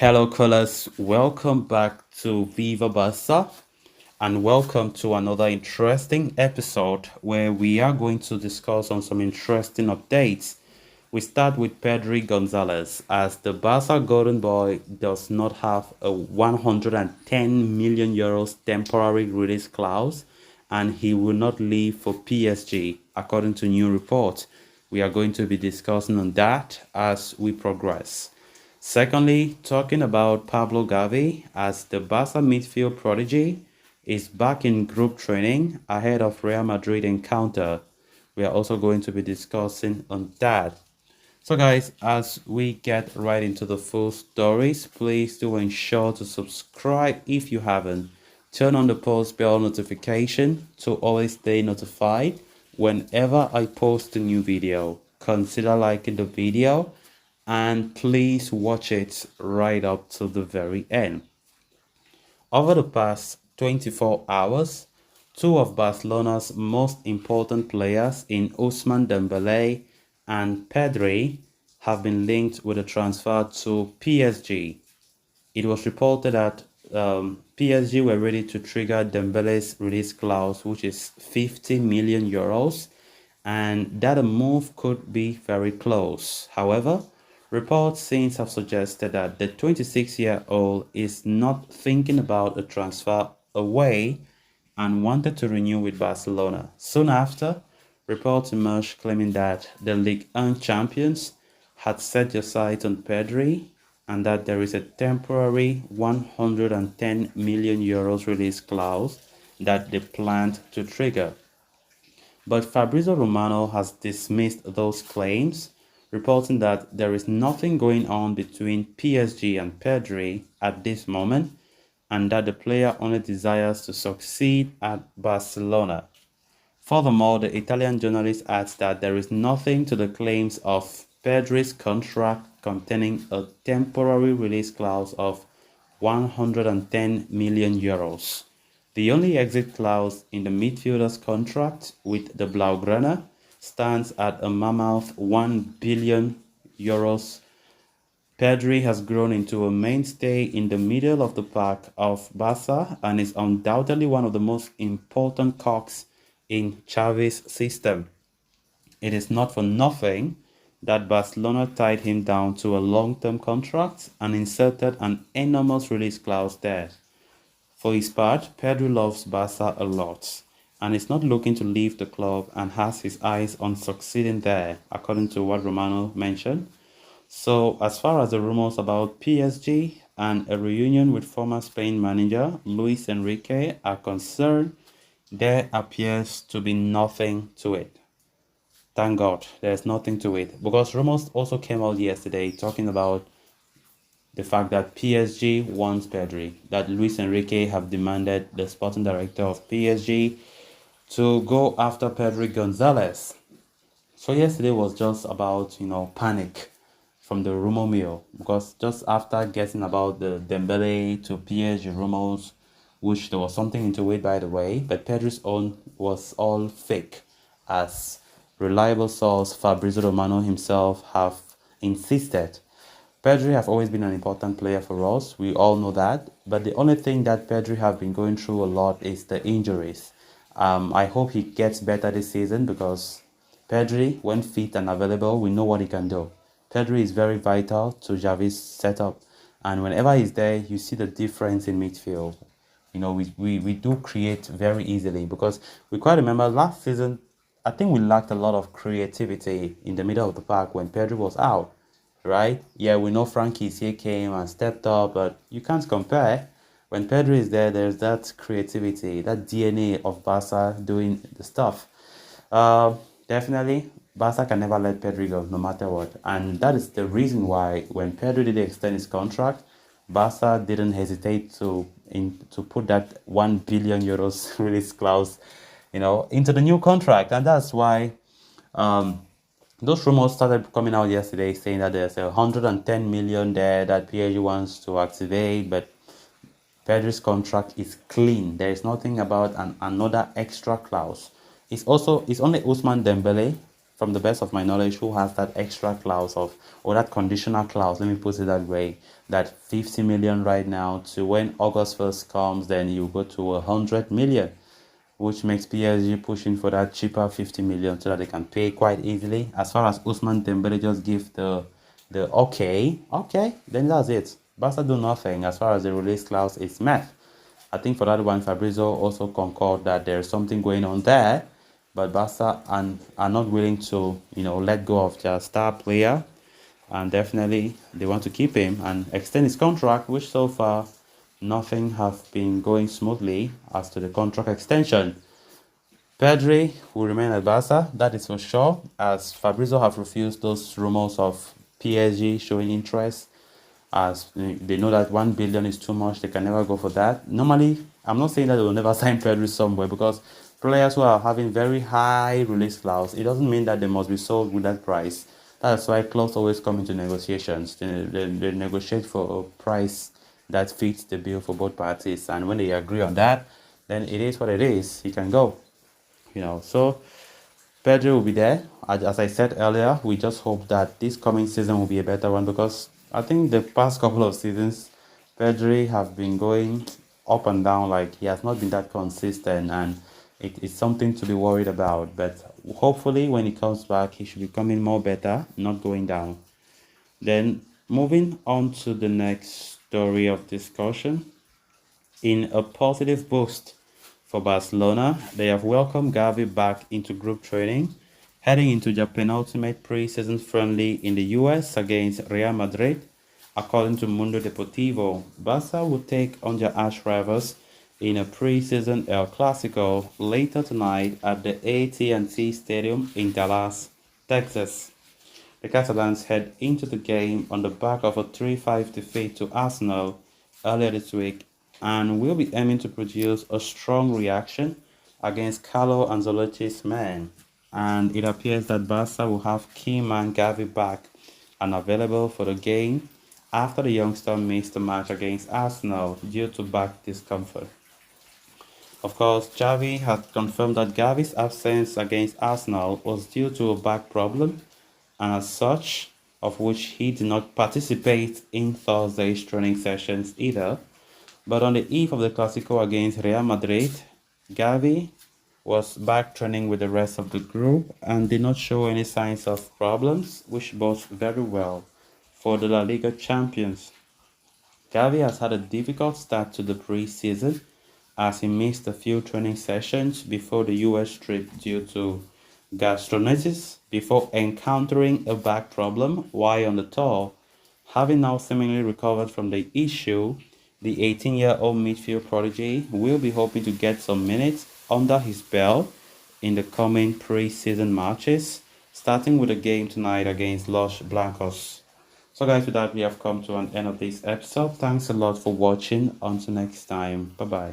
Hello, callers. Welcome back to Viva Barca and welcome to another interesting episode where we are going to discuss on some interesting updates. We start with Pedri Gonzalez as the Barca Golden Boy does not have a 110 million euros temporary release clause and he will not leave for PSG according to new reports. We are going to be discussing on that as we progress. Secondly, talking about Pablo Gavi as the Barca midfield prodigy is back in group training ahead of Real Madrid encounter. We are also going to be discussing on that. So guys, as we get right into the full stories, please do ensure to subscribe if you haven't. Turn on the post bell notification to always stay notified whenever I post a new video. Consider liking the video and please watch it right up to the very end. Over the past 24 hours, two of Barcelona's most important players in Ousmane Dembélé and Pedri have been linked with a transfer to PSG. It was reported that PSG were ready to trigger Dembele's release clause, which is 50 million euros, and that a move could be very close. However, reports since have suggested that the 26-year-old is not thinking about a transfer away and wanted to renew with Barcelona. Soon after, reports emerged claiming that the Ligue 1 champions had set their sights on Pedri and that there is a temporary 110 million euros release clause that they planned to trigger. But Fabrizio Romano has dismissed those claims, reporting that there is nothing going on between PSG and Pedri at this moment and that the player only desires to succeed at Barcelona. Furthermore, the Italian journalist adds that there is nothing to the claims of Pedri's contract containing a temporary release clause of 110 million euros. The only exit clause in the midfielder's contract with the Blaugrana stands at a mammoth 1 billion euros. Pedri has grown into a mainstay in the middle of the pack of Barca and is undoubtedly one of the most important cogs in Xavi's system. It is not for nothing that Barcelona tied him down to a long-term contract and inserted an enormous release clause there. For his part, Pedri loves Barca a lot and is not looking to leave the club and has his eyes on succeeding there, according to what Romano mentioned. So, as far as the rumors about PSG and a reunion with former Spain manager Luis Enrique are concerned, there appears to be nothing to it. Thank God, there's nothing to it. Because rumors also came out yesterday talking about the fact that PSG wants Pedri, that Luis Enrique have demanded the sporting director of PSG to go after Pedri Gonzalez. So yesterday was just about, panic from the rumor mill because just after getting about the Dembele to PSG rumors, which there was something into it by the way, but Pedri's own was all fake, as reliable source Fabrizio Romano himself have insisted. Pedri have always been an important player for us. We all know that. But the only thing that Pedri have been going through a lot is the injuries. I hope he gets better this season because Pedri, when fit and available, we know what he can do. Pedri is very vital to Xavi's setup. And whenever he's there, you see the difference in midfield. We do create very easily because we quite remember last season, I think we lacked a lot of creativity in the middle of the park when Pedri was out, right? Yeah, we know Frankie here came and stepped up, but you can't compare. When Pedri is there, there's that creativity, that DNA of Barca doing the stuff. Definitely, Barca can never let Pedri go, no matter what. And that is the reason why when Pedri did extend his contract, Barca didn't hesitate to put that 1 billion euros release clause, into the new contract. And that's why those rumors started coming out yesterday saying that there's 110 million there that PSG wants to activate, but Pedri's contract is clean. There is nothing about another extra clause. It's only Ousmane Dembele from the best of my knowledge, who has that extra clause of, or that conditional clause, let me put it that way, that 50 million right now to when August 1st comes, then you go to 100 million, which makes PSG pushing for that cheaper 50 million so that they can pay quite easily. As far as Ousmane Dembele just give the okay, then that's it. Barca do nothing as far as the release clause is met. I think for that one, Fabrizio also concurred that there's something going on there, but Barca are not willing to, let go of their star player, and definitely they want to keep him and extend his contract, which so far nothing have been going smoothly as to the contract extension. Pedri will remain at Barca, that is for sure, as Fabrizio have refused those rumors of PSG showing interest, as they know that 1 billion is too much. They can never go for that. Normally, I'm not saying that they will never sign Pedri somewhere, because players who are having very high release clause, it doesn't mean that they must be sold with that price. That's why clubs always come into negotiations. They negotiate for a price that fits the bill for both parties, and when they agree on that, then it is what it is. He can go. So Pedro will be there. As I said earlier, we just hope that this coming season will be a better one, because I think the past couple of seasons, Pedri have been going up and down. Like, he has not been that consistent, and it's something to be worried about. But hopefully, when he comes back, he should be coming more better, not going down. Then moving on to the next story of discussion. In a positive boost for Barcelona, they have welcomed Gavi back into group training, heading into their penultimate pre-season friendly in the US against Real Madrid. According to Mundo Deportivo, Barca will take on their arch rivals in a pre-season El Clasico later tonight at the AT&T Stadium in Dallas, Texas. The Catalans head into the game on the back of a 3-5 defeat to Arsenal earlier this week, and will be aiming to produce a strong reaction against Carlo Ancelotti's men. And it appears that Barca will have key man Gavi back and available for the game after the youngster missed the match against Arsenal due to back discomfort. Of course, Xavi had confirmed that Gavi's absence against Arsenal was due to a back problem, and as such, of which he did not participate in Thursday's training sessions either. But on the eve of the Clasico against Real Madrid, Gavi was back training with the rest of the group and did not show any signs of problems, which bodes very well for the La Liga champions. Gavi has had a difficult start to the pre-season, as he missed a few training sessions before the US trip due to gastronitis before encountering a back problem while on the tour. Having now seemingly recovered from the issue, the 18-year-old midfield prodigy will be hoping to get some minutes under his belt in the coming pre-season matches, starting with a game tonight against Los Blancos. So guys, with that, we have come to an end of this episode. Thanks a lot for watching. Until next time. Bye-bye.